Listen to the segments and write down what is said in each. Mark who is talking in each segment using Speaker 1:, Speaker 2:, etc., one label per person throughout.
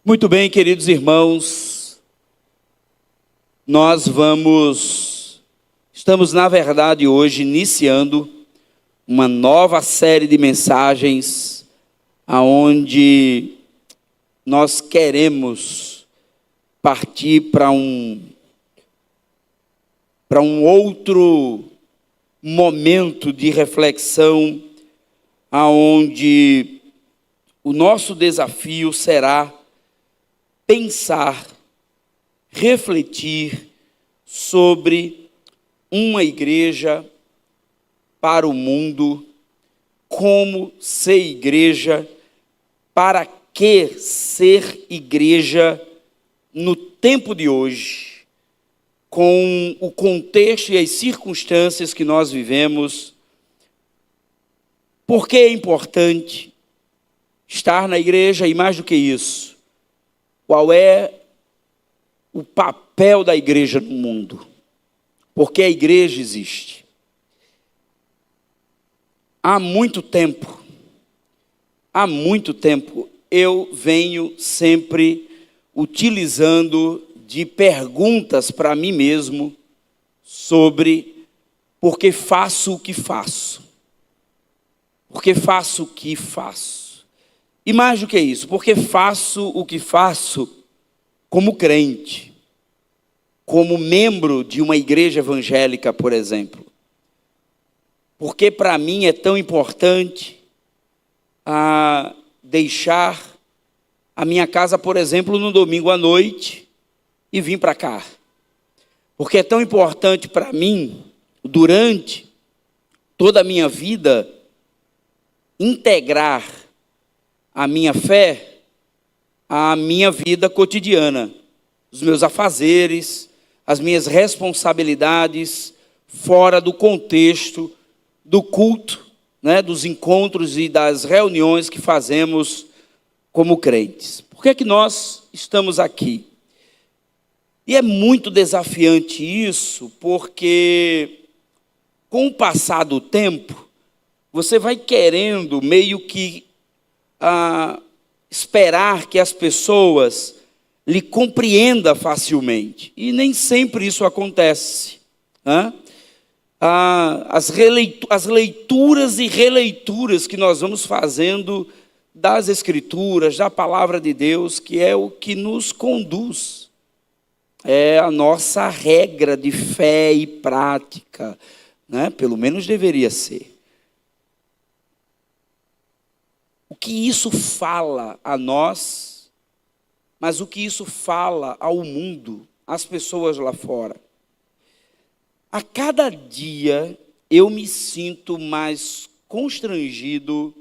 Speaker 1: Muito bem, queridos irmãos, estamos na verdade hoje iniciando uma nova série de mensagens aonde nós queremos partir para um outro momento de reflexão, aonde o nosso desafio será pensar, refletir sobre uma igreja para o mundo, como ser igreja, para que ser igreja no tempo de hoje, com o contexto e as circunstâncias que nós vivemos. Por que é importante estar na igreja e, mais do que isso, qual é o papel da igreja no mundo? Porque a igreja existe. Há muito tempo eu venho sempre utilizando de perguntas para mim mesmo sobre por que faço o que faço. Por que faço o que faço? E mais do que isso, porque faço o que faço como crente, como membro de uma igreja evangélica, por exemplo. Porque para mim é tão importante deixar a minha casa, por exemplo, no domingo à noite e vir para cá. Porque é tão importante para mim, durante toda a minha vida, integrar a minha fé à minha vida cotidiana, os meus afazeres, as minhas responsabilidades, fora do contexto do culto, dos encontros e das reuniões que fazemos como crentes. Por que é que nós estamos aqui? E é muito desafiante isso, porque com o passar do tempo, você vai querendo meio que esperar que as pessoas lhe compreendam facilmente. E nem sempre isso acontece. As leituras e releituras que nós vamos fazendo das Escrituras, da Palavra de Deus, que é o que nos conduz. É a nossa regra de fé e prática, Pelo menos deveria ser. O que isso fala a nós, mas o que isso fala ao mundo, às pessoas lá fora. A cada dia eu me sinto mais constrangido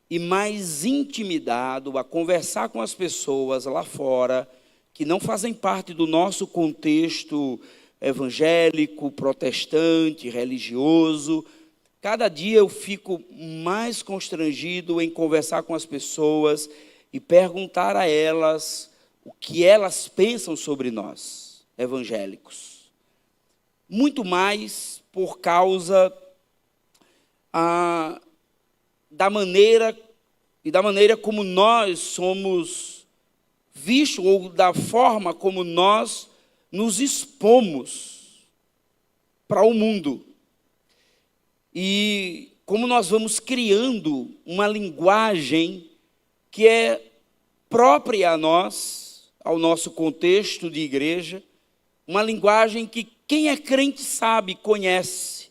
Speaker 1: e mais intimidado a conversar com as pessoas lá fora que não fazem parte do nosso contexto evangélico, protestante, religioso. Cada dia eu fico mais constrangido em conversar com as pessoas e perguntar a elas o que elas pensam sobre nós, evangélicos. Muito mais por causa da maneira como nós somos vistos, ou da forma como nós nos expomos para o mundo. E como nós vamos criando uma linguagem que é própria a nós, ao nosso contexto de igreja, uma linguagem que quem é crente sabe, conhece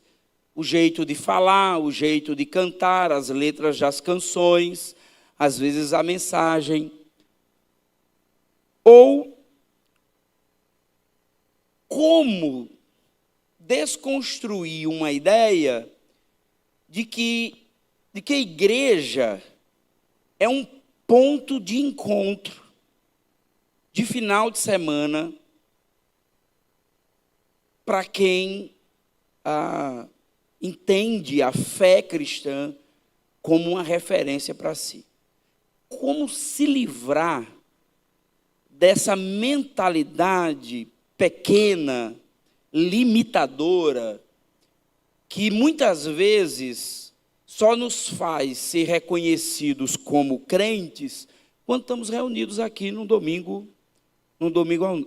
Speaker 1: o jeito de falar, o jeito de cantar, as letras das canções, às vezes a mensagem. Ou como desconstruir uma ideia de que a igreja é um ponto de encontro, de final de semana, para quem entende a fé cristã como uma referência para si. Como se livrar dessa mentalidade pequena, limitadora, que muitas vezes só nos faz ser reconhecidos como crentes quando estamos reunidos aqui no domingo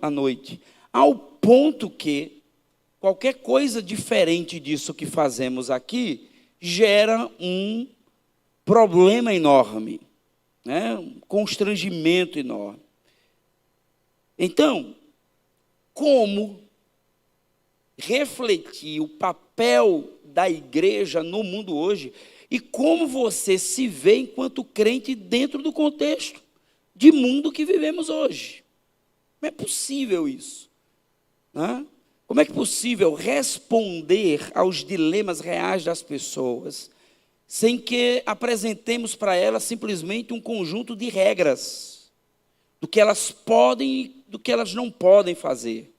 Speaker 1: à noite. Ao ponto que qualquer coisa diferente disso que fazemos aqui gera um problema enorme, né? Um constrangimento enorme. Então, como refletir o papel da igreja no mundo hoje e como você se vê enquanto crente dentro do contexto de mundo que vivemos hoje? Como é possível isso, né? Como é que é possível responder aos dilemas reais das pessoas sem que apresentemos para elas simplesmente um conjunto de regras do que elas podem e do que elas não podem fazer,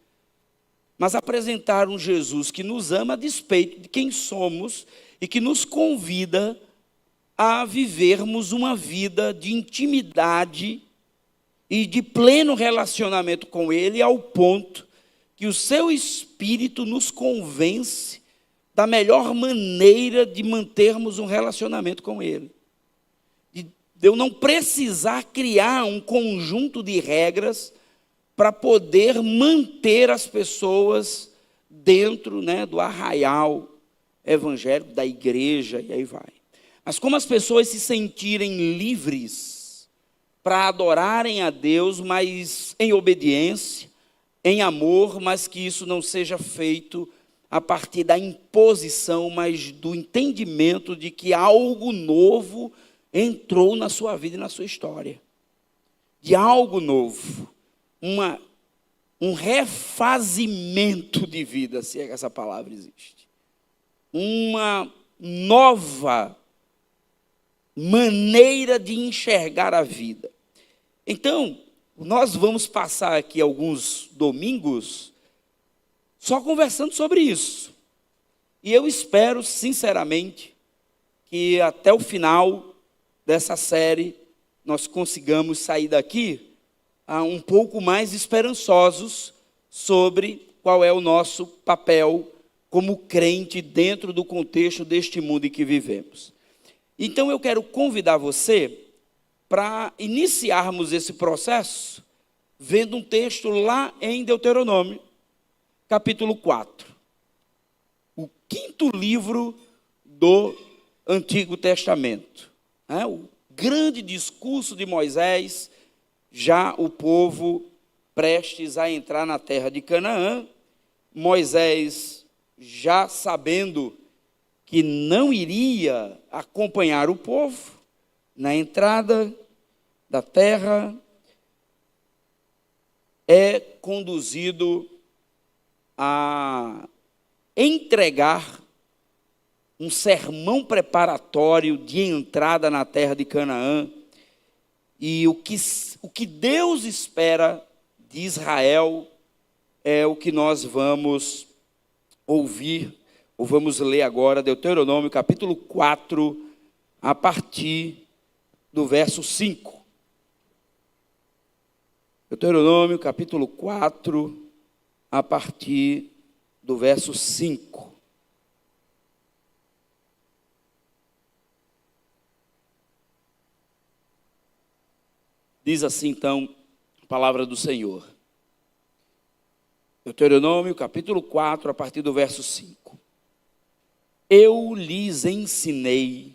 Speaker 1: mas apresentar um Jesus que nos ama a despeito de quem somos e que nos convida a vivermos uma vida de intimidade e de pleno relacionamento com Ele, ao ponto que o seu Espírito nos convence da melhor maneira de mantermos um relacionamento com Ele. De eu não precisar criar um conjunto de regras para poder manter as pessoas dentro, né, do arraial evangélico, da igreja, e aí vai. Mas como as pessoas se sentirem livres para adorarem a Deus, mas em obediência, em amor, mas que isso não seja feito a partir da imposição, mas do entendimento de que algo novo entrou na sua vida e na sua história. De algo novo. Um refazimento de vida, se é que essa palavra existe. Uma nova maneira de enxergar a vida. Então, nós vamos passar aqui alguns domingos só conversando sobre isso. E eu espero, sinceramente, que até o final dessa série nós consigamos sair daqui um pouco mais esperançosos sobre qual é o nosso papel como crente dentro do contexto deste mundo em que vivemos. Então eu quero convidar você para iniciarmos esse processo vendo um texto lá em Deuteronômio, capítulo 4. O 5º livro do Antigo Testamento. O grande discurso de Moisés, já o povo prestes a entrar na terra de Canaã. Moisés, já sabendo que não iria acompanhar o povo na entrada da terra, é conduzido a entregar um sermão preparatório de entrada na terra de Canaã. E o que Deus espera de Israel é o que nós vamos ouvir, ou vamos ler agora, Deuteronômio capítulo 4, a partir do verso 5. Deuteronômio capítulo 4, a partir do verso 5. Diz assim, então, a palavra do Senhor. Deuteronômio, capítulo 4, a partir do verso 5. Eu lhes ensinei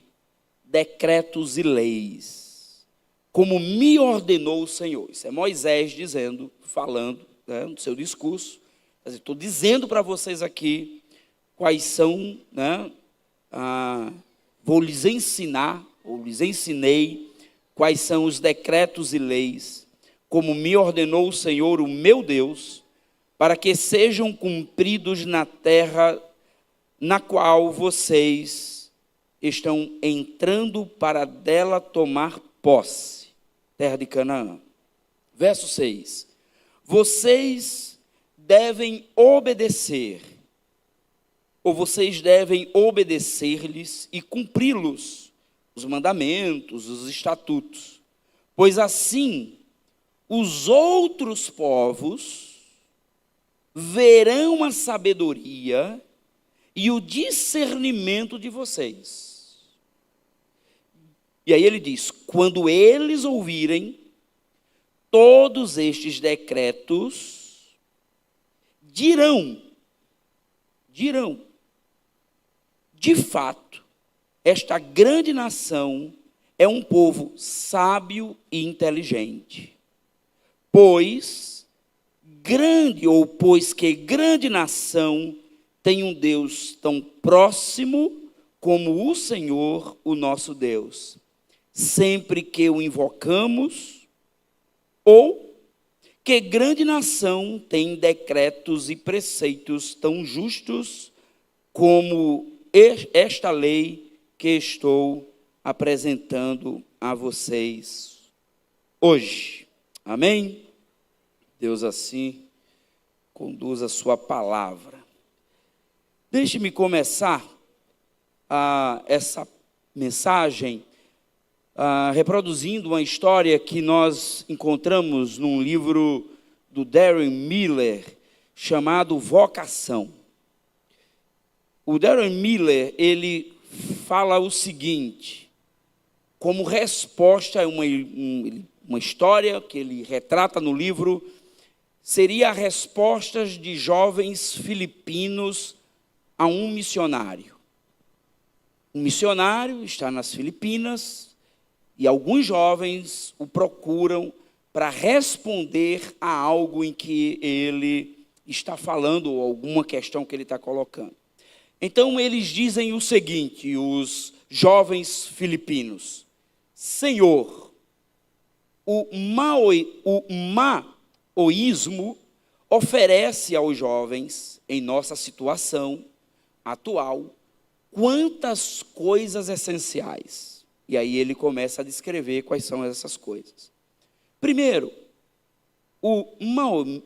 Speaker 1: decretos e leis, como me ordenou o Senhor. Isso é Moisés dizendo, falando, né, no seu discurso. Estou dizendo para vocês aqui quais são, né, vou lhes ensinar, ou lhes ensinei, quais são os decretos e leis, como me ordenou o Senhor, o meu Deus, para que sejam cumpridos na terra na qual vocês estão entrando para dela tomar posse, terra de Canaã. Verso 6. Vocês devem obedecer, ou vocês devem obedecer-lhes e cumpri-los, os mandamentos, os estatutos, pois assim os outros povos verão a sabedoria e o discernimento de vocês. E aí ele diz, quando eles ouvirem todos estes decretos dirão, de fato, esta grande nação é um povo sábio e inteligente, pois que grande nação tem um Deus tão próximo como o Senhor, o nosso Deus, sempre que o invocamos, ou que grande nação tem decretos e preceitos tão justos como esta lei que estou apresentando a vocês hoje. Amém? Deus assim conduz a sua palavra. Deixe-me começar essa mensagem reproduzindo uma história que nós encontramos num livro do Darren Miller, chamado Vocação. O Darren Miller, ele fala o seguinte, como resposta a uma história que ele retrata no livro, seria a resposta de jovens filipinos a um missionário. Um missionário está nas Filipinas e alguns jovens o procuram para responder a algo em que ele está falando, ou alguma questão que ele está colocando. Então, eles dizem o seguinte, os jovens filipinos: Senhor, o maoísmo oferece aos jovens, em nossa situação atual, quantas coisas essenciais. E aí ele começa a descrever quais são essas coisas. Primeiro, o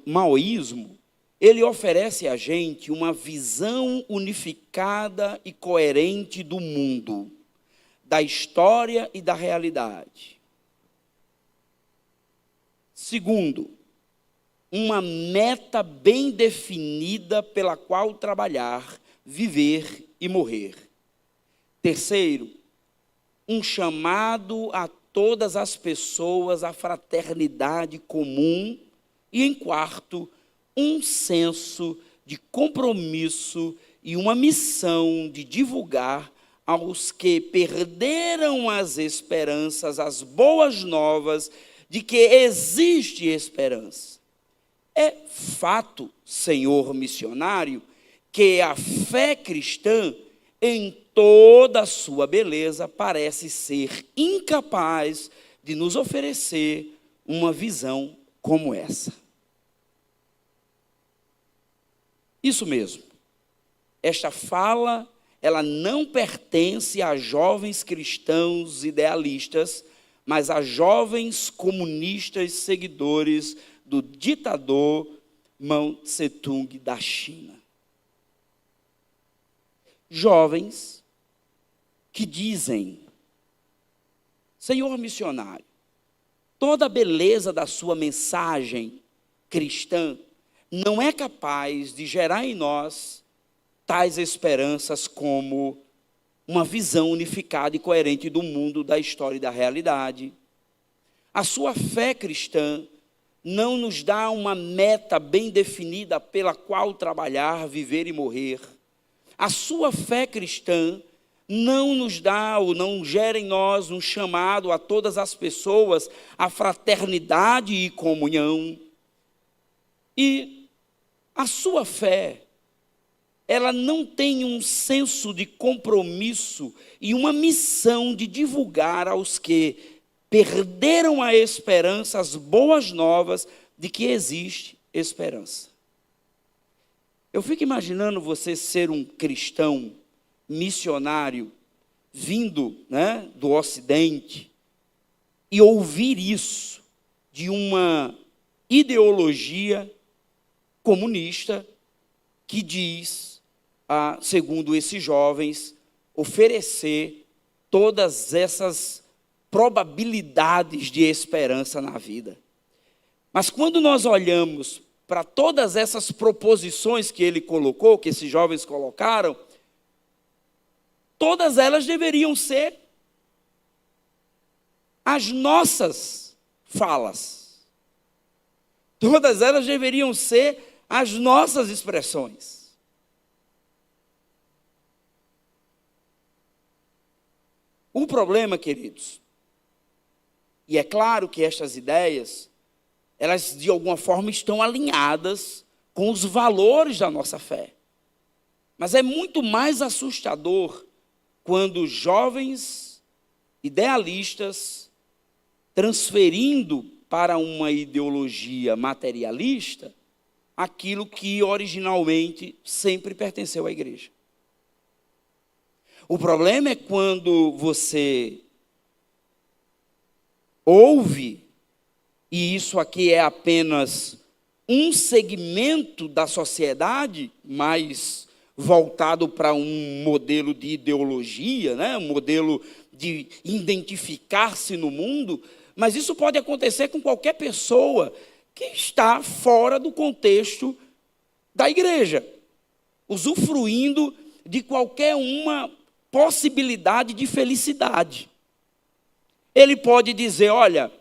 Speaker 1: maoísmo, ele oferece a gente uma visão unificada e coerente do mundo, da história e da realidade. Segundo, uma meta bem definida pela qual trabalhar, viver e morrer. Terceiro, um chamado a todas as pessoas à fraternidade comum. E em quarto, um senso de compromisso e uma missão de divulgar aos que perderam as esperanças, as boas novas de que existe esperança. É fato, senhor missionário, que a fé cristã, em toda a sua beleza, parece ser incapaz de nos oferecer uma visão como essa. Isso mesmo. Esta fala, ela não pertence a jovens cristãos idealistas, mas a jovens comunistas seguidores do ditador Mao Tse-tung da China. Jovens que dizem: Senhor missionário, toda a beleza da sua mensagem cristã não é capaz de gerar em nós tais esperanças como uma visão unificada e coerente do mundo, da história e da realidade. A sua fé cristã não nos dá uma meta bem definida pela qual trabalhar, viver e morrer. A sua fé cristã não nos dá ou não gera em nós um chamado a todas as pessoas à fraternidade e comunhão. E a sua fé, ela não tem um senso de compromisso e uma missão de divulgar aos que perderam a esperança, as boas novas de que existe esperança. Eu fico imaginando você ser um cristão missionário vindo, do Ocidente e ouvir isso de uma ideologia comunista que diz, segundo esses jovens, oferecer todas essas probabilidades de esperança na vida. Mas quando nós olhamos para todas essas proposições que ele colocou, que esses jovens colocaram, todas elas deveriam ser as nossas falas. Todas elas deveriam ser as nossas expressões. O problema, queridos, e é claro que estas ideias, elas de alguma forma estão alinhadas com os valores da nossa fé. Mas é muito mais assustador quando jovens idealistas, transferindo para uma ideologia materialista aquilo que originalmente sempre pertenceu à igreja. O problema é quando você ouve, e isso aqui é apenas um segmento da sociedade, mais voltado para um modelo de ideologia, né? Um modelo de identificar-se no mundo, mas isso pode acontecer com qualquer pessoa que está fora do contexto da igreja, usufruindo de qualquer uma possibilidade de felicidade. Ele pode dizer, olha,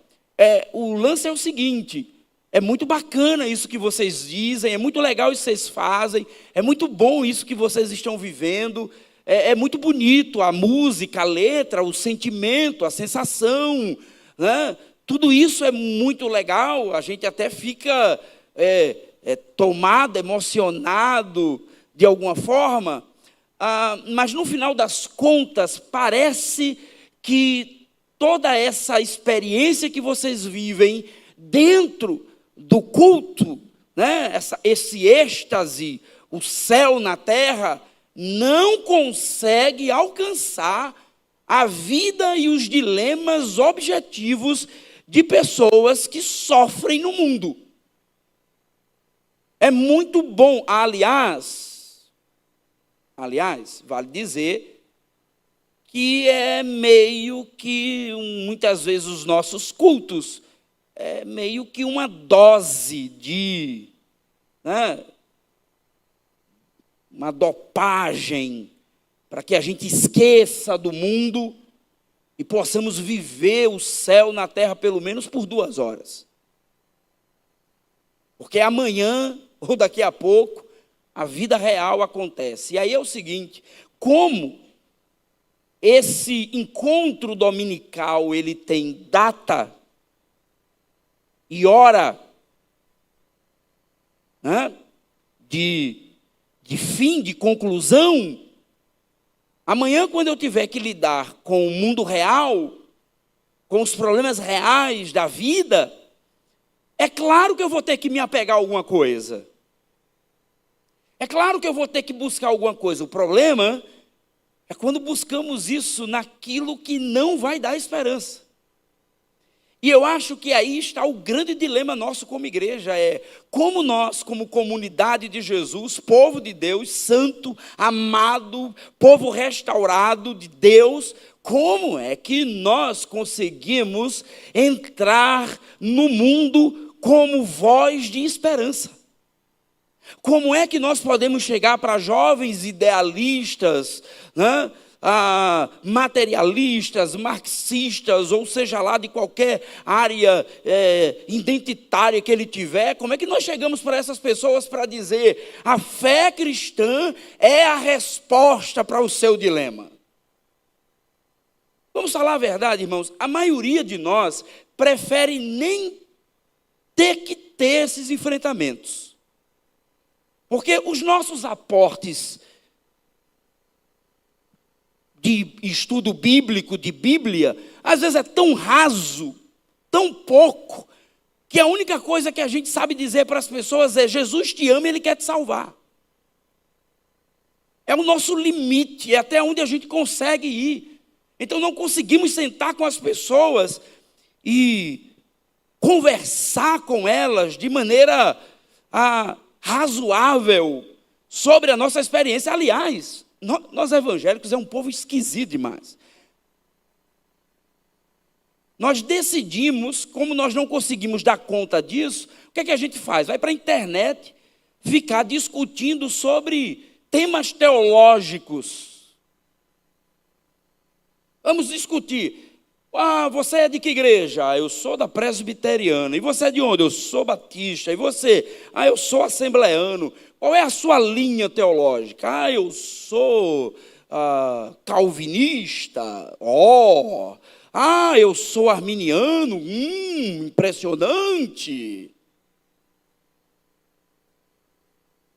Speaker 1: o lance é o seguinte, é muito bacana isso que vocês dizem, é muito legal isso que vocês fazem, é muito bom isso que vocês estão vivendo, é muito bonito a música, a letra, o sentimento, a sensação, né? Tudo isso é muito legal, a gente até fica tomado, emocionado de alguma forma, mas no final das contas parece que toda essa experiência que vocês vivem dentro do culto, né? Esse êxtase, o céu na terra, não consegue alcançar a vida e os dilemas objetivos de pessoas que sofrem no mundo. É muito bom, aliás, vale dizer que é meio que, muitas vezes, os nossos cultos, é meio que uma dose de, né, uma dopagem, para que a gente esqueça do mundo e possamos viver o céu na terra pelo menos por 2 horas. Porque amanhã, ou daqui a pouco, a vida real acontece. E aí é o seguinte, como esse encontro dominical, ele tem data e hora, né, de fim, de conclusão, amanhã, quando eu tiver que lidar com o mundo real, com os problemas reais da vida, é claro que eu vou ter que me apegar a alguma coisa. É claro que eu vou ter que buscar alguma coisa. O problema é quando buscamos isso naquilo que não vai dar esperança. E eu acho que aí está o grande dilema nosso como igreja, como nós, como comunidade de Jesus, povo de Deus, santo, amado, povo restaurado de Deus, como é que nós conseguimos entrar no mundo como voz de esperança? Como é que nós podemos chegar para jovens idealistas, né? Materialistas, marxistas, ou seja lá de qualquer área identitária que ele tiver, como é que nós chegamos para essas pessoas para dizer a fé cristã é a resposta para o seu dilema? Vamos falar a verdade, irmãos, a maioria de nós prefere nem ter que ter esses enfrentamentos. Porque os nossos aportes de estudo bíblico, de Bíblia, às vezes é tão raso, tão pouco, que a única coisa que a gente sabe dizer para as pessoas é: Jesus te ama e Ele quer te salvar. É o nosso limite, é até onde a gente consegue ir. Então não conseguimos sentar com as pessoas e conversar com elas de maneira razoável sobre a nossa experiência. Aliás, nós evangélicos é um povo esquisito demais. Nós decidimos, como nós não conseguimos dar conta disso, o que é que a gente faz? Vai para a internet ficar discutindo sobre temas teológicos. Vamos discutir. Ah, você é de que igreja? Ah, eu sou da presbiteriana. E você é de onde? Eu sou batista. E você? Ah, eu sou assembleano. Qual é a sua linha teológica? Ah, eu sou calvinista. Oh! Ah, eu sou arminiano. Impressionante.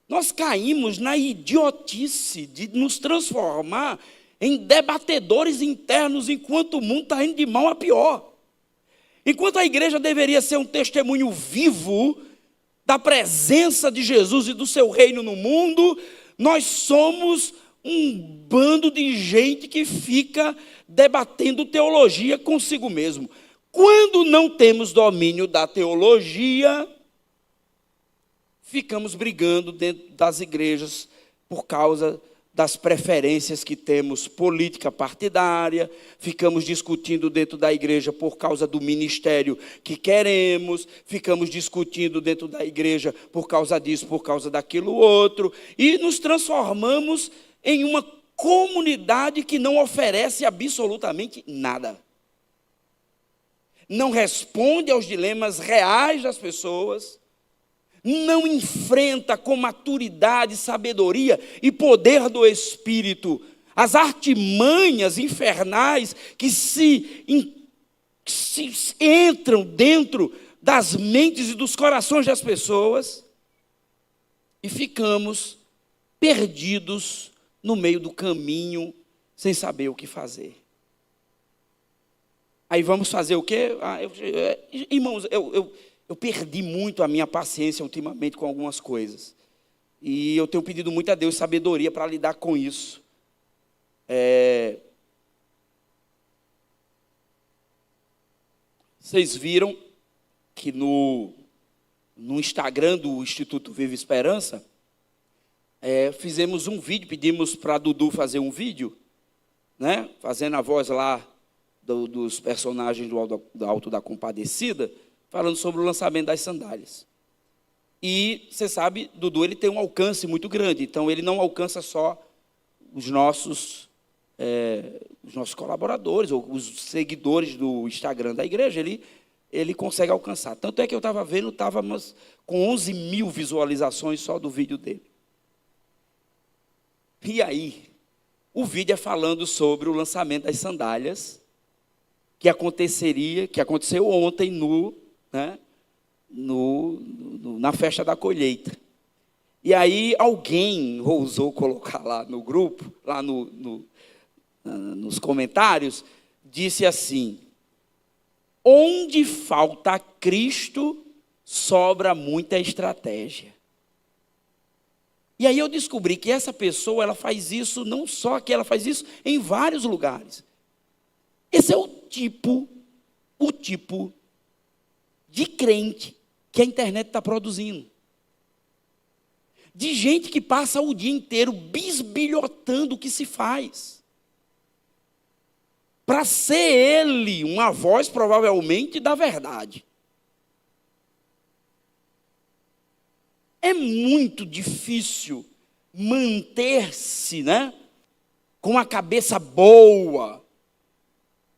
Speaker 1: Nós caímos na idiotice de nos transformar em debatedores internos, enquanto o mundo está indo de mal a pior. Enquanto a igreja deveria ser um testemunho vivo da presença de Jesus e do seu reino no mundo, nós somos um bando de gente que fica debatendo teologia consigo mesmo. Quando não temos domínio da teologia, ficamos brigando dentro das igrejas por causa das preferências que temos política partidária, ficamos discutindo dentro da igreja por causa do ministério que queremos, ficamos discutindo dentro da igreja por causa disso, por causa daquilo outro, e nos transformamos em uma comunidade que não oferece absolutamente nada. Não responde aos dilemas reais das pessoas, não enfrenta com maturidade, sabedoria e poder do Espírito as artimanhas infernais que se entram dentro das mentes e dos corações das pessoas, e ficamos perdidos no meio do caminho, sem saber o que fazer. Aí vamos fazer o quê? Irmãos, eu perdi muito a minha paciência ultimamente com algumas coisas. E eu tenho pedido muito a Deus sabedoria para lidar com isso. Vocês viram que no Instagram do Instituto Viva Esperança, fizemos um vídeo, pedimos para a Dudu fazer um vídeo, né, fazendo a voz lá dos personagens do Alto da Compadecida, falando sobre o lançamento das sandálias. E, você sabe, Dudu, ele tem um alcance muito grande, então ele não alcança só os nossos colaboradores, ou os seguidores do Instagram da igreja, ele consegue alcançar. Tanto é que eu estava vendo, estava com 11 mil visualizações só do vídeo dele. E aí, o vídeo é falando sobre o lançamento das sandálias, que aconteceu ontem na festa da colheita. E aí alguém ousou colocar lá no grupo, lá nos comentários, disse assim: onde falta Cristo, sobra muita estratégia. E aí eu descobri que essa pessoa, ela faz isso, não só que ela faz isso em vários lugares. Esse é o tipo de crente que a internet está produzindo. De gente que passa o dia inteiro bisbilhotando o que se faz. Para ser ele uma voz, provavelmente, da verdade. É muito difícil manter-se, com a cabeça boa,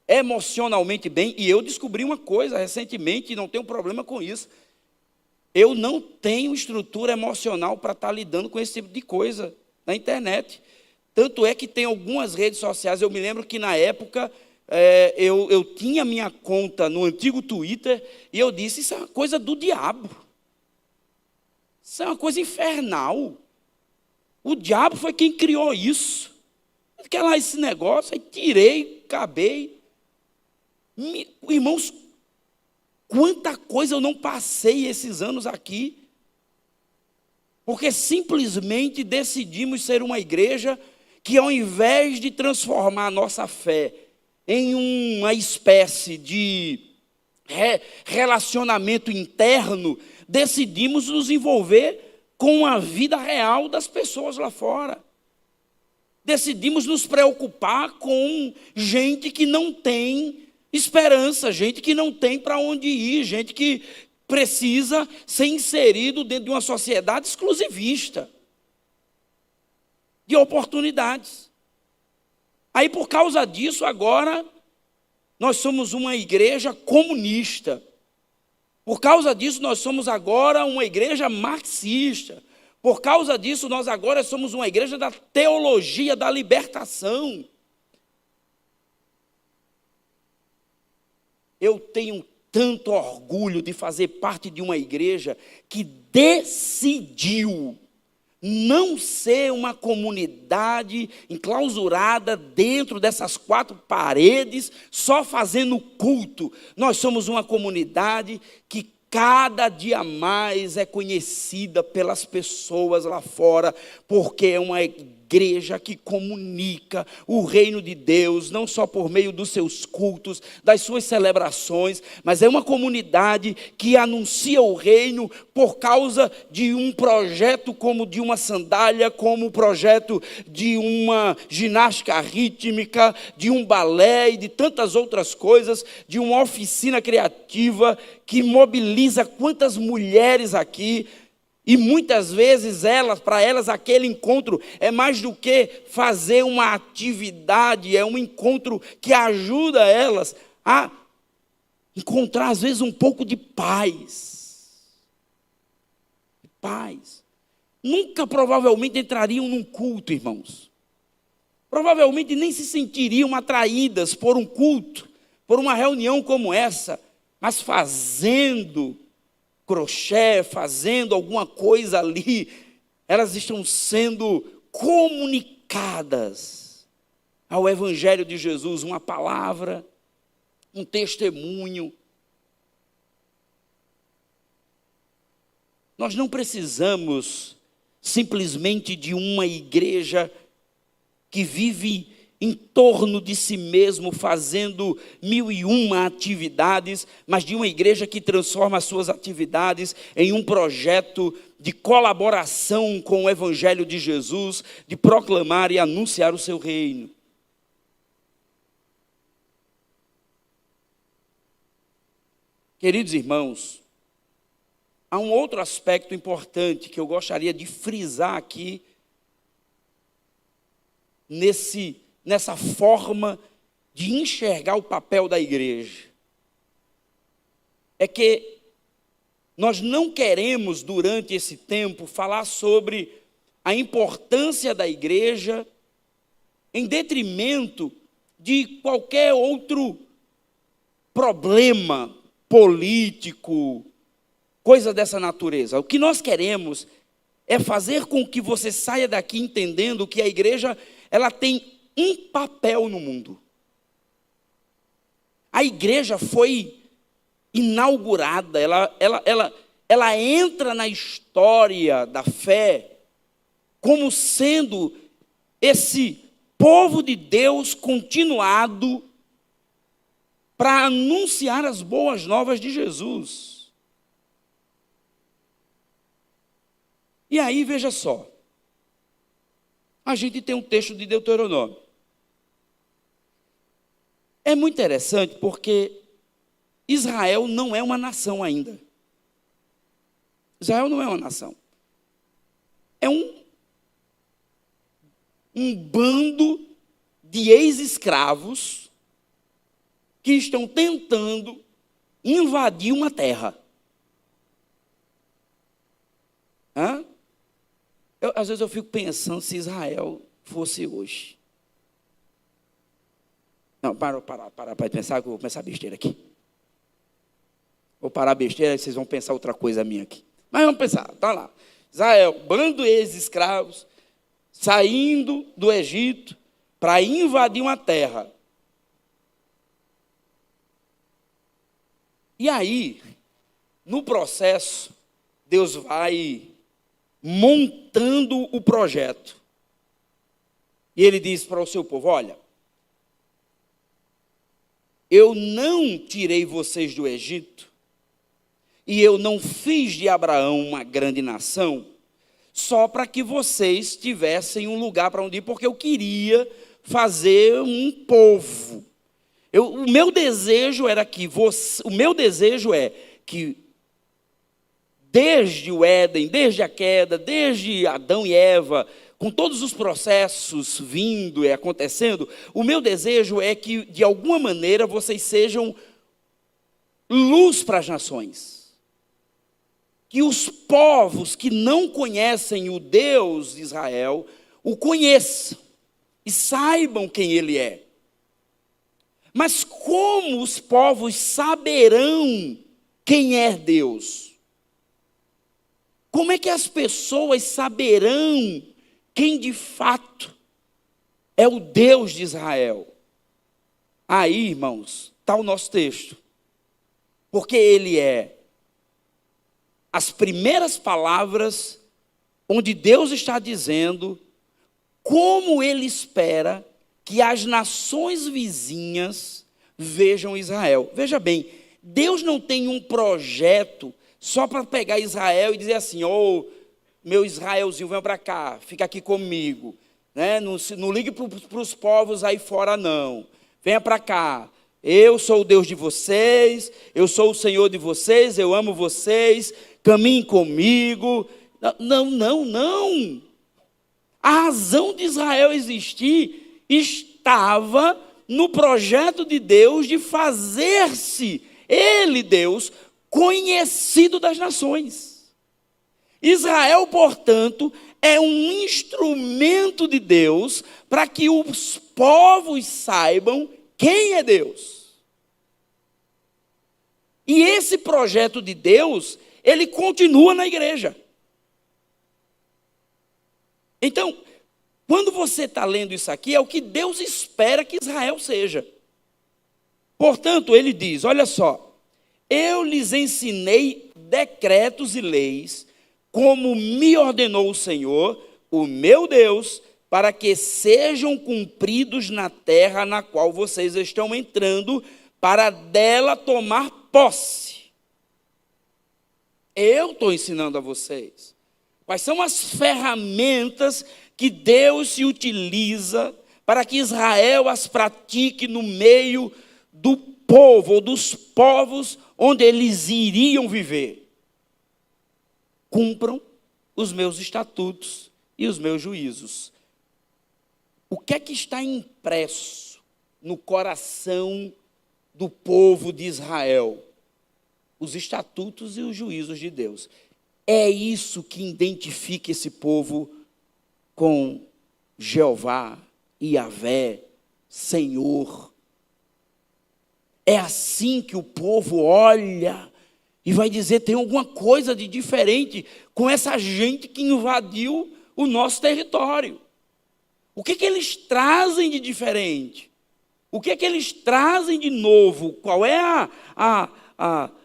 Speaker 1: emocionalmente bem. E eu descobri uma coisa recentemente, e não tenho problema com isso. Eu não tenho estrutura emocional para estar lidando com esse tipo de coisa na internet. Tanto é que tem algumas redes sociais, eu me lembro que na época eu tinha minha conta no antigo Twitter, e eu disse: isso é uma coisa do diabo. Isso é uma coisa infernal. O diabo foi quem criou isso. Ele quer lá esse negócio, aí tirei, acabei. Irmãos, quanta coisa eu não passei esses anos aqui, porque simplesmente decidimos ser uma igreja que, ao invés de transformar a nossa fé em uma espécie de relacionamento interno, decidimos nos envolver com a vida real das pessoas lá fora. Decidimos nos preocupar com gente que não tem esperança, gente que não tem para onde ir, gente que precisa ser inserido dentro de uma sociedade exclusivista, de oportunidades. Aí, por causa disso, agora, nós somos uma igreja comunista. Por causa disso, nós somos agora uma igreja marxista. Por causa disso, nós agora somos uma igreja da teologia da libertação. Eu tenho tanto orgulho de fazer parte de uma igreja que decidiu não ser uma comunidade enclausurada dentro dessas quatro paredes, só fazendo culto. Nós somos uma comunidade que cada dia mais é conhecida pelas pessoas lá fora, porque é uma igreja que comunica o reino de Deus, não só por meio dos seus cultos, das suas celebrações, mas é uma comunidade que anuncia o reino por causa de um projeto como de uma sandália, como o projeto de uma ginástica rítmica, de um balé e de tantas outras coisas, de uma oficina criativa que mobiliza quantas mulheres aqui. E muitas vezes para elas aquele encontro é mais do que fazer uma atividade, é um encontro que ajuda elas a encontrar às vezes um pouco de paz. Paz. Nunca provavelmente entrariam num culto, irmãos. Provavelmente nem se sentiriam atraídas por um culto, por uma reunião como essa, mas fazendo crochê, fazendo alguma coisa ali, elas estão sendo comunicadas ao Evangelho de Jesus, uma palavra, um testemunho. Nós não precisamos simplesmente de uma igreja que vive em torno de si mesmo, fazendo 1001 atividades, mas de uma igreja que transforma as suas atividades em um projeto de colaboração com o Evangelho de Jesus, de proclamar e anunciar o seu reino. Queridos irmãos, há um outro aspecto importante que eu gostaria de frisar aqui, nessa forma de enxergar o papel da igreja. É que nós não queremos, durante esse tempo, falar sobre a importância da igreja em detrimento de qualquer outro problema político, coisa dessa natureza. O que nós queremos é fazer com que você saia daqui entendendo que a igreja, ela tem um papel no mundo. A igreja foi inaugurada, ela entra na história da fé como sendo esse povo de Deus continuado para anunciar as boas novas de Jesus. E aí, veja só, a gente tem um texto de Deuteronômio. É muito interessante porque Israel não é uma nação ainda. Israel não é uma nação. É um bando de ex-escravos que estão tentando invadir uma terra. Às vezes eu fico pensando se Israel fosse hoje. Não, para pensar que eu vou pensar besteira aqui. Vou parar besteira e vocês vão pensar outra coisa minha aqui. Mas vamos pensar, tá lá. Israel, bando de ex-escravos, saindo do Egito para invadir uma terra. E aí, no processo, Deus vai montando o projeto. E ele diz para o seu povo: olha, eu não tirei vocês do Egito, e eu não fiz de Abraão uma grande nação, só para que vocês tivessem um lugar para onde ir, porque eu queria fazer um povo. O meu desejo é que desde o Éden, desde a queda, desde Adão e Eva, com todos os processos vindo e acontecendo, o meu desejo é que, de alguma maneira, vocês sejam luz para as nações. Que os povos que não conhecem o Deus de Israel, o conheçam e saibam quem Ele é. Mas como os povos saberão quem é Deus? Como é que as pessoas saberão quem de fato é o Deus de Israel? Aí, irmãos, está o nosso texto. Porque ele é as primeiras palavras onde Deus está dizendo como ele espera que as nações vizinhas vejam Israel. Veja bem, Deus não tem um projeto só para pegar Israel e dizer assim: ô, meu Israelzinho, vem para cá, fica aqui comigo. Né? Não ligue para os povos aí fora, não. Venha para cá. Eu sou o Deus de vocês, eu sou o Senhor de vocês, eu amo vocês, caminhem comigo. Não, não, não. A razão de Israel existir estava no projeto de Deus de fazer-se, Ele, Deus, conhecido das nações. Israel, portanto, é um instrumento de Deus para que os povos saibam quem é Deus. E esse projeto de Deus, ele continua na igreja. Então, quando você está lendo isso aqui, é o que Deus espera que Israel seja. Portanto, ele diz, olha só, eu lhes ensinei decretos e leis, como me ordenou o Senhor, o meu Deus, para que sejam cumpridos na terra na qual vocês estão entrando, para dela tomar posse. Eu estou ensinando a vocês. Quais são as ferramentas que Deus se utiliza para que Israel as pratique no meio do povo, ou dos povos onde eles iriam viver? Cumpram os meus estatutos e os meus juízos. O que é que está impresso no coração do povo de Israel? Os estatutos e os juízos de Deus. É isso que identifica esse povo com Jeová, Yahvé, Senhor. É assim que o povo olha e vai dizer: tem alguma coisa de diferente com essa gente que invadiu o nosso território. O que eles trazem de diferente? O que eles trazem de novo? Qual é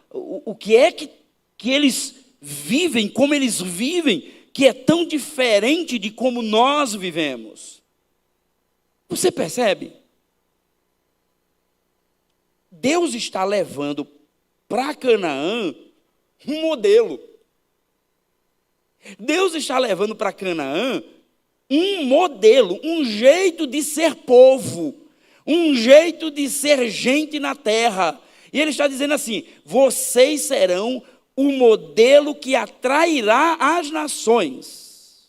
Speaker 1: o que é que eles vivem, como eles vivem, que é tão diferente de como nós vivemos? Você percebe? Deus está levando para Canaã um modelo. Deus está levando para Canaã um modelo, um jeito de ser povo, um jeito de ser gente na terra. E ele está dizendo assim: vocês serão o modelo que atrairá as nações.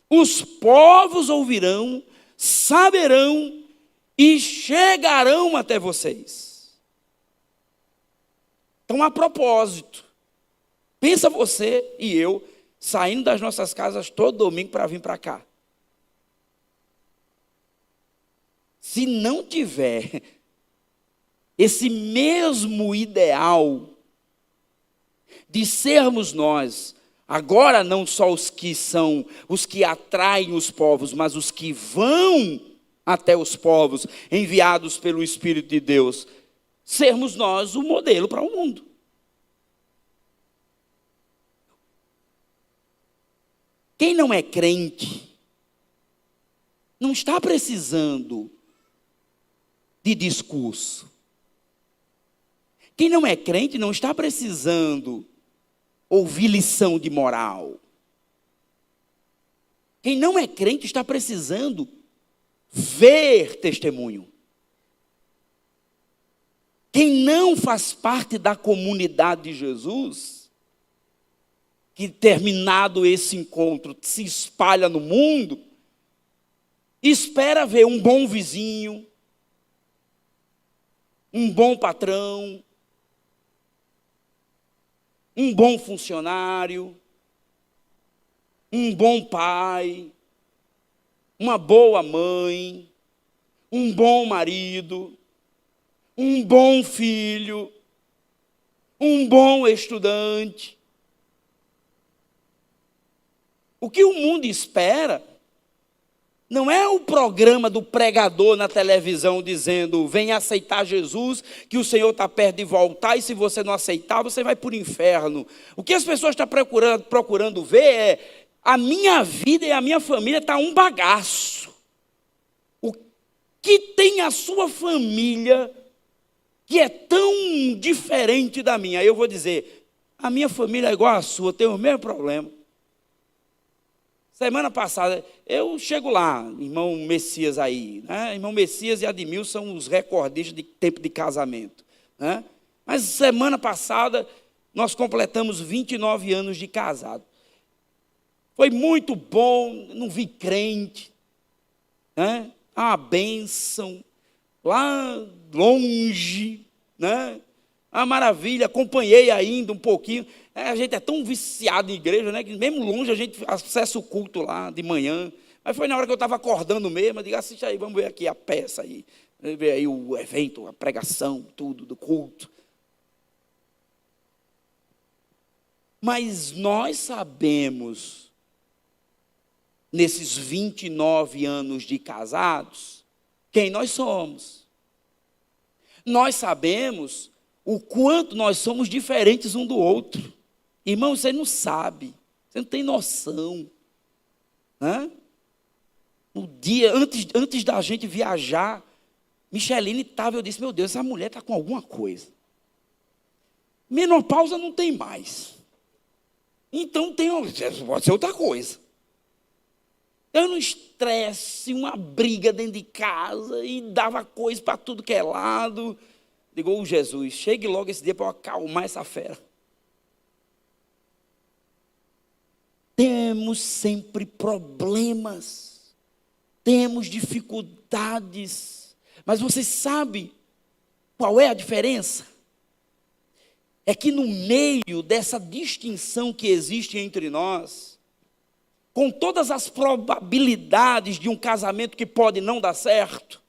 Speaker 1: Os povos ouvirão, saberão e chegarão até vocês. Então, a propósito, pensa você e eu saindo das nossas casas todo domingo para vir para cá. Se não tiver esse mesmo ideal de sermos nós, agora não só os que são, os que atraem os povos, mas os que vão até os povos, enviados pelo Espírito de Deus, sermos nós o modelo para o mundo. Quem não é crente não está precisando de discurso. Quem não é crente não está precisando ouvir lição de moral. Quem não é crente está precisando ver testemunho. Quem não faz parte da comunidade de Jesus, que, terminado esse encontro, se espalha no mundo, espera ver um bom vizinho, um bom patrão, um bom funcionário, um bom pai, uma boa mãe, um bom marido, um bom filho, um bom estudante. O que o mundo espera não é o programa do pregador na televisão dizendo: venha aceitar Jesus, que o Senhor está perto de voltar, e se você não aceitar, você vai para o inferno. O que as pessoas estão procurando ver é: a minha vida e a minha família está um bagaço. O que tem a sua família que é tão diferente da minha? Aí eu vou dizer: a minha família é igual à sua, tem o mesmo problema. Semana passada, eu chego lá, irmão Messias aí, né? Irmão Messias e Admilson são os recordistas de tempo de casamento, né? Mas semana passada, nós completamos 29 anos de casado. Foi muito bom, não vi crente, né? Uma bênção, lá longe, né? Uma maravilha, acompanhei ainda um pouquinho. A gente é tão viciado em igreja, né, que mesmo longe a gente acessa o culto lá de manhã. Mas foi na hora que eu estava acordando mesmo, eu digo: assiste aí, vamos ver aqui a peça aí. Ver aí o evento, a pregação, tudo do culto. Mas nós sabemos, nesses 29 anos de casados, quem nós somos. Nós sabemos o quanto nós somos diferentes um do outro. Irmão, você não sabe, você não tem noção, né? No dia, antes da gente viajar, Micheline estava, eu disse: meu Deus, essa mulher está com alguma coisa. Menopausa não tem mais. Então pode ser outra coisa. Eu no estresse, uma briga dentro de casa, e dava coisa para tudo que é lado. Digo: ô Jesus, chegue logo esse dia para eu acalmar essa fera. Temos sempre problemas, temos dificuldades, mas você sabe qual é a diferença? É que no meio dessa distinção que existe entre nós, com todas as probabilidades de um casamento que pode não dar certo,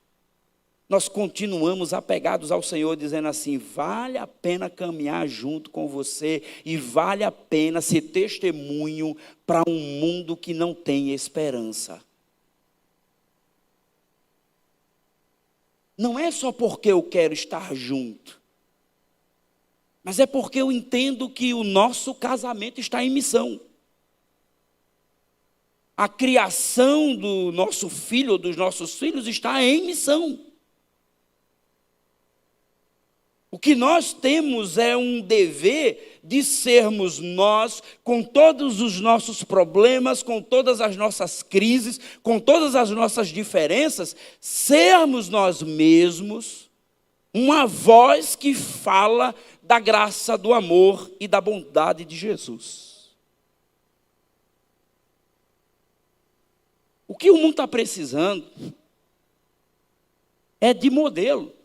Speaker 1: nós continuamos apegados ao Senhor, dizendo assim: vale a pena caminhar junto com você, e vale a pena ser testemunho para um mundo que não tem esperança. Não é só porque eu quero estar junto, mas é porque eu entendo que o nosso casamento está em missão. A criação do nosso filho ou dos nossos filhos está em missão. O que nós temos é um dever de sermos nós, com todos os nossos problemas, com todas as nossas crises, com todas as nossas diferenças, sermos nós mesmos uma voz que fala da graça, do amor e da bondade de Jesus. O que o mundo está precisando é de modelo.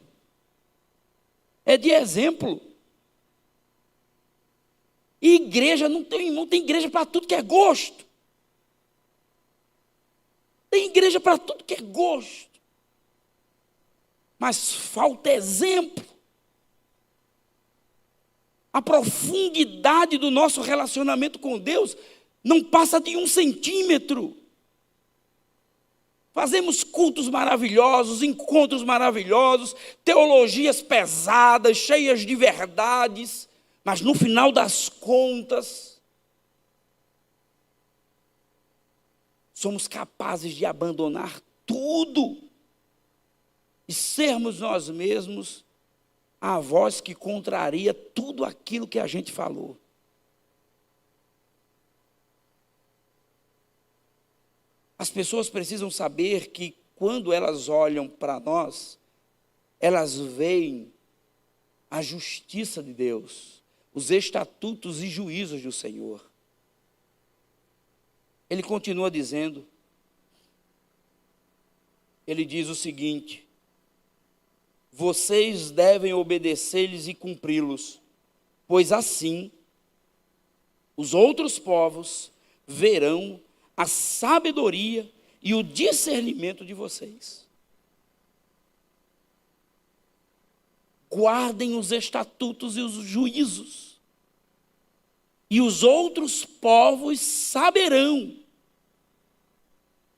Speaker 1: É de exemplo. E igreja, não tem igreja para tudo que é gosto. Tem igreja para tudo que é gosto. Mas falta exemplo. A profundidade do nosso relacionamento com Deus não passa de 1 centímetro. Fazemos cultos maravilhosos, encontros maravilhosos, teologias pesadas, cheias de verdades, mas no final das contas, somos capazes de abandonar tudo e sermos nós mesmos a voz que contraria tudo aquilo que a gente falou. As pessoas precisam saber que quando elas olham para nós, elas veem a justiça de Deus, os estatutos e juízos do Senhor. Ele continua dizendo, ele diz o seguinte: vocês devem obedecer-lhes e cumpri-los, pois assim os outros povos verão a sabedoria e o discernimento de vocês. Guardem os estatutos e os juízos, e os outros povos saberão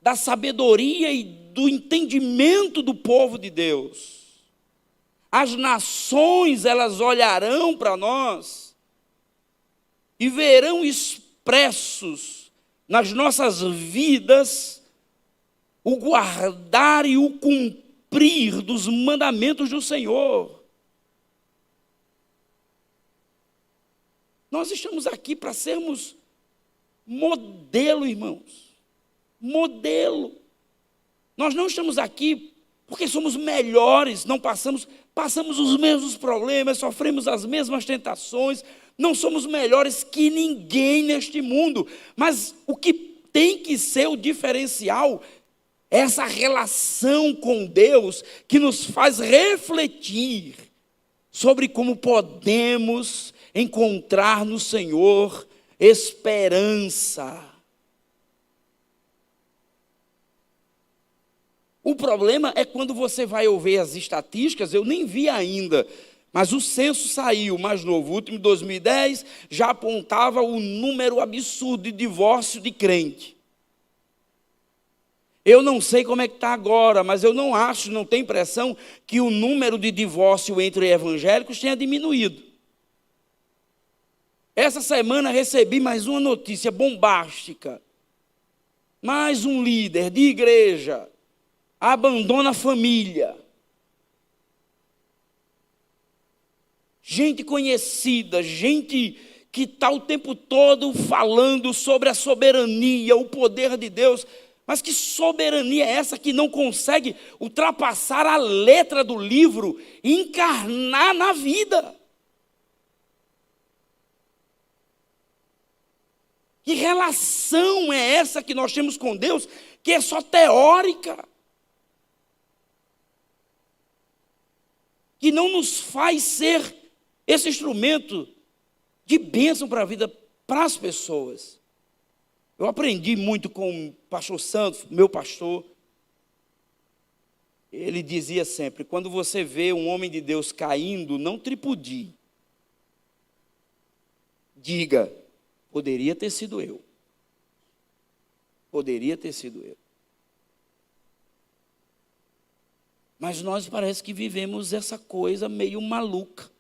Speaker 1: da sabedoria e do entendimento do povo de Deus. As nações, elas olharão para nós e verão expressos nas nossas vidas o guardar e o cumprir dos mandamentos do Senhor. Nós estamos aqui para sermos modelo, irmãos. Modelo. Nós não estamos aqui porque somos melhores, não passamos os mesmos problemas, sofremos as mesmas tentações, não somos melhores que ninguém neste mundo, mas o que tem que ser o diferencial é essa relação com Deus que nos faz refletir sobre como podemos encontrar no Senhor esperança. O problema é quando você vai ouvir as estatísticas, eu nem vi ainda, mas o censo saiu, mais novo, o último, 2010, já apontava o número absurdo de divórcio de crente. Eu não sei como é que está agora, mas eu não tenho impressão que o número de divórcio entre evangélicos tenha diminuído. Essa semana recebi mais uma notícia bombástica. Mais um líder de igreja abandona a família. Gente conhecida, gente que está o tempo todo falando sobre a soberania, o poder de Deus. Mas que soberania é essa que não consegue ultrapassar a letra do livro e encarnar na vida? Que relação é essa que nós temos com Deus, que é só teórica? Que não nos faz ser esse instrumento de bênção para a vida, para as pessoas. Eu aprendi muito com o pastor Santos, meu pastor. Ele dizia sempre, quando você vê um homem de Deus caindo, não tripudie. Diga, poderia ter sido eu. Poderia ter sido eu. Mas nós parece que vivemos essa coisa meio maluca.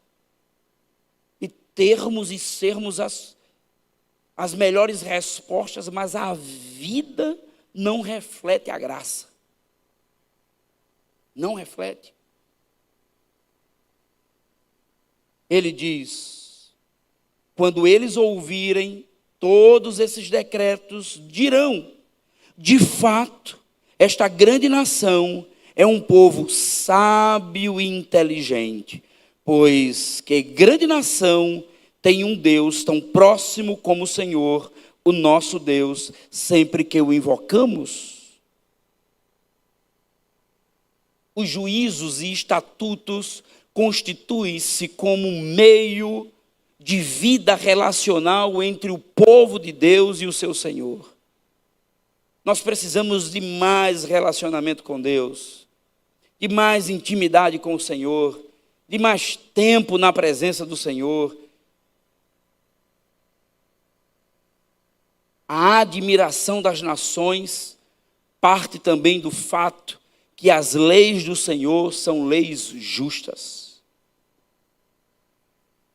Speaker 1: E termos e sermos as melhores respostas, mas a vida não reflete a graça. Não reflete. Ele diz, quando eles ouvirem todos esses decretos, dirão, de fato, esta grande nação é um povo sábio e inteligente, pois que grande nação tem um Deus tão próximo como o Senhor, o nosso Deus, sempre que o invocamos. Os juízos e estatutos constituem-se como um meio de vida relacional entre o povo de Deus e o seu Senhor. Nós precisamos de mais relacionamento com Deus, de mais intimidade com o Senhor, de mais tempo na presença do Senhor. A admiração das nações parte também do fato que as leis do Senhor são leis justas.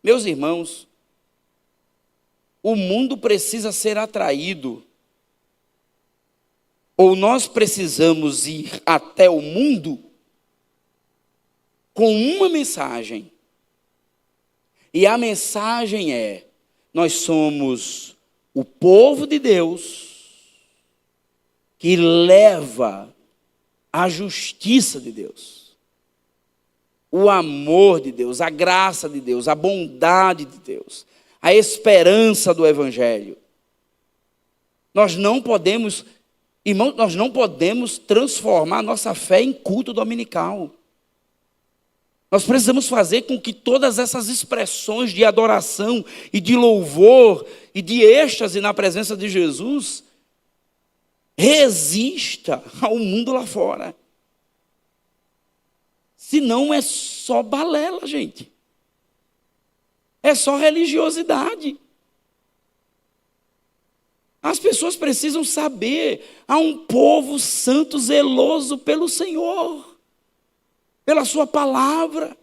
Speaker 1: Meus irmãos, o mundo precisa ser atraído, ou nós precisamos ir até o mundo com uma mensagem. E a mensagem é: nós somos o povo de Deus que leva a justiça de Deus, o amor de Deus, a graça de Deus, a bondade de Deus, a esperança do Evangelho. Nós não podemos, irmãos, nós não podemos transformar a nossa fé em culto dominical. Nós precisamos fazer com que todas essas expressões de adoração e de louvor e de êxtase na presença de Jesus resista ao mundo lá fora. Senão é só balela, gente. É só religiosidade. As pessoas precisam saber, há um povo santo, zeloso pelo Senhor, pela sua palavra.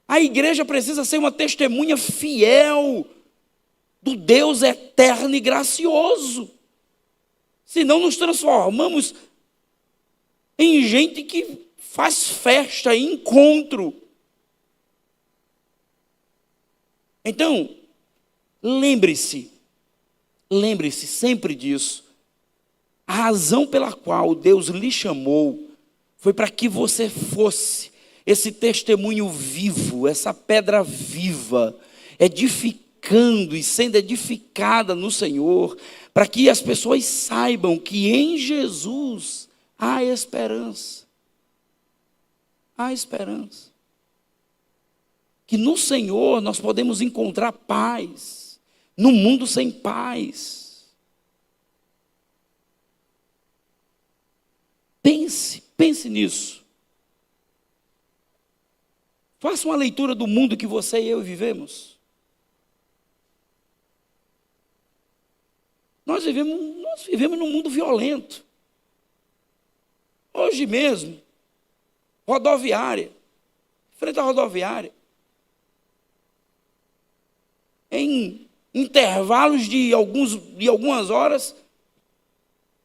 Speaker 1: A igreja precisa ser uma testemunha fiel do Deus eterno e gracioso. Senão nos transformamos em gente que faz festa e encontro. Então, lembre-se sempre disso. A razão pela qual Deus lhe chamou foi para que você fosse esse testemunho vivo, essa pedra viva, edificando e sendo edificada no Senhor, para que as pessoas saibam que em Jesus há esperança. Há esperança. Que no Senhor nós podemos encontrar paz, no mundo sem paz. Pense nisso. Faça uma leitura do mundo que você e eu vivemos. Nós vivemos num mundo violento. Hoje mesmo, rodoviária, frente à rodoviária, em intervalos de algumas horas,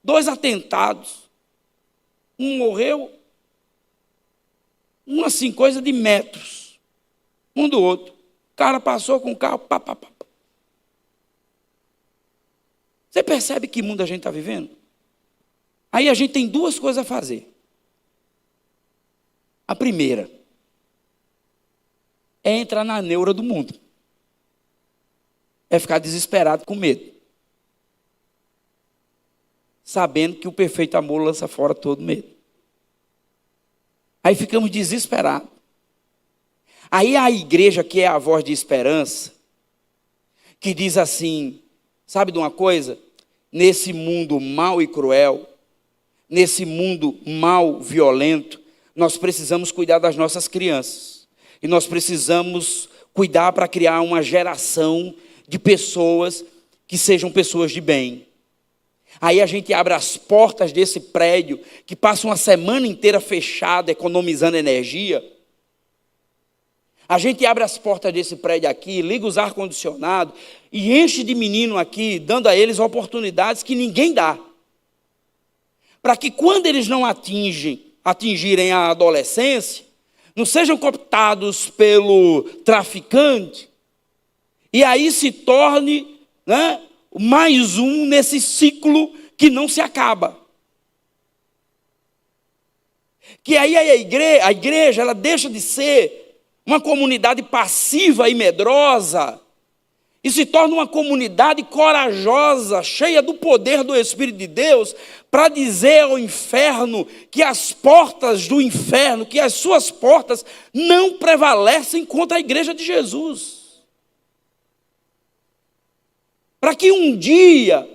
Speaker 1: 2 atentados. Um morreu, assim, coisa de metros, um do outro. O cara passou com o carro, pá, pá, pá. Você percebe que mundo a gente está vivendo? Aí a gente tem 2 coisas a fazer. A primeira é entrar na neura do mundo. É ficar desesperado com medo. Sabendo que o perfeito amor lança fora todo medo. Aí ficamos desesperados. Aí a igreja, que é a voz de esperança, que diz assim, sabe de uma coisa? Nesse mundo mau e cruel, nesse mundo mau, violento, nós precisamos cuidar das nossas crianças. E nós precisamos cuidar para criar uma geração de pessoas que sejam pessoas de bem. Aí a gente abre as portas desse prédio, que passa uma semana inteira fechada, economizando energia. A gente abre as portas desse prédio aqui, liga os ar-condicionados e enche de menino aqui, dando a eles oportunidades que ninguém dá. Para que quando eles não atingirem a adolescência, não sejam cooptados pelo traficante, e aí se torne, né, mais um nesse ciclo que não se acaba. Que aí a igreja ela deixa de ser uma comunidade passiva e medrosa e se torna uma comunidade corajosa, cheia do poder do Espírito de Deus, para dizer ao inferno que as portas do inferno, que as suas portas não prevalecem contra a igreja de Jesus. Para que um dia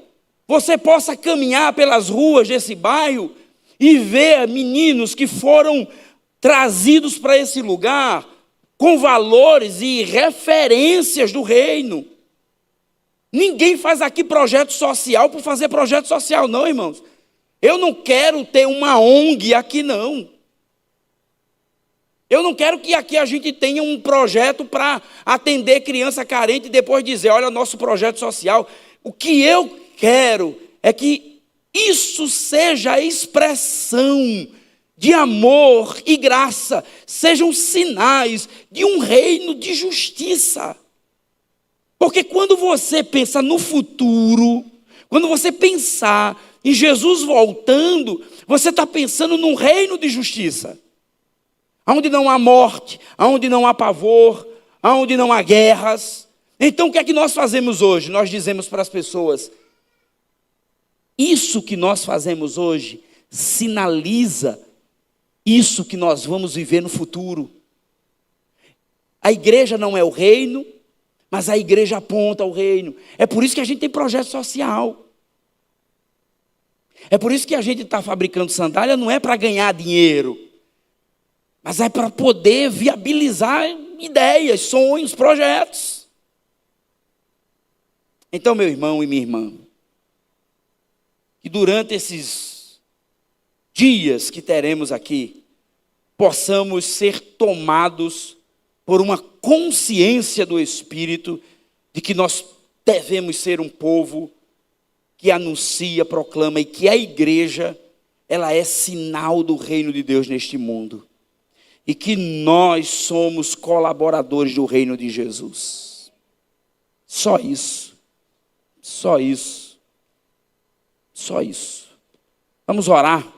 Speaker 1: você possa caminhar pelas ruas desse bairro e ver meninos que foram trazidos para esse lugar com valores e referências do reino. Ninguém faz aqui projeto social por fazer projeto social, não, irmãos. Eu não quero ter uma ONG aqui, não. Eu não quero que aqui a gente tenha um projeto para atender criança carente e depois dizer, olha, nosso projeto social. O que eu quero é que isso seja a expressão de amor e graça, sejam sinais de um reino de justiça. Porque quando você pensa no futuro, quando você pensar em Jesus voltando, você está pensando num reino de justiça. Onde não há morte, onde não há pavor, onde não há guerras. Então o que é que nós fazemos hoje? Nós dizemos para as pessoas, Isso que nós fazemos hoje sinaliza isso que nós vamos viver no futuro. A igreja não é o reino, mas a igreja aponta ao reino. É por isso que a gente tem projeto social. É por isso que a gente está fabricando sandália, não é para ganhar dinheiro, mas é para poder viabilizar ideias, sonhos, projetos. Então, meu irmão e minha irmã, que durante esses dias que teremos aqui, possamos ser tomados por uma consciência do Espírito de que nós devemos ser um povo que anuncia, proclama, e que a igreja, ela é sinal do reino de Deus neste mundo. E que nós somos colaboradores do reino de Jesus. Só isso. Só isso. Só isso. Vamos orar.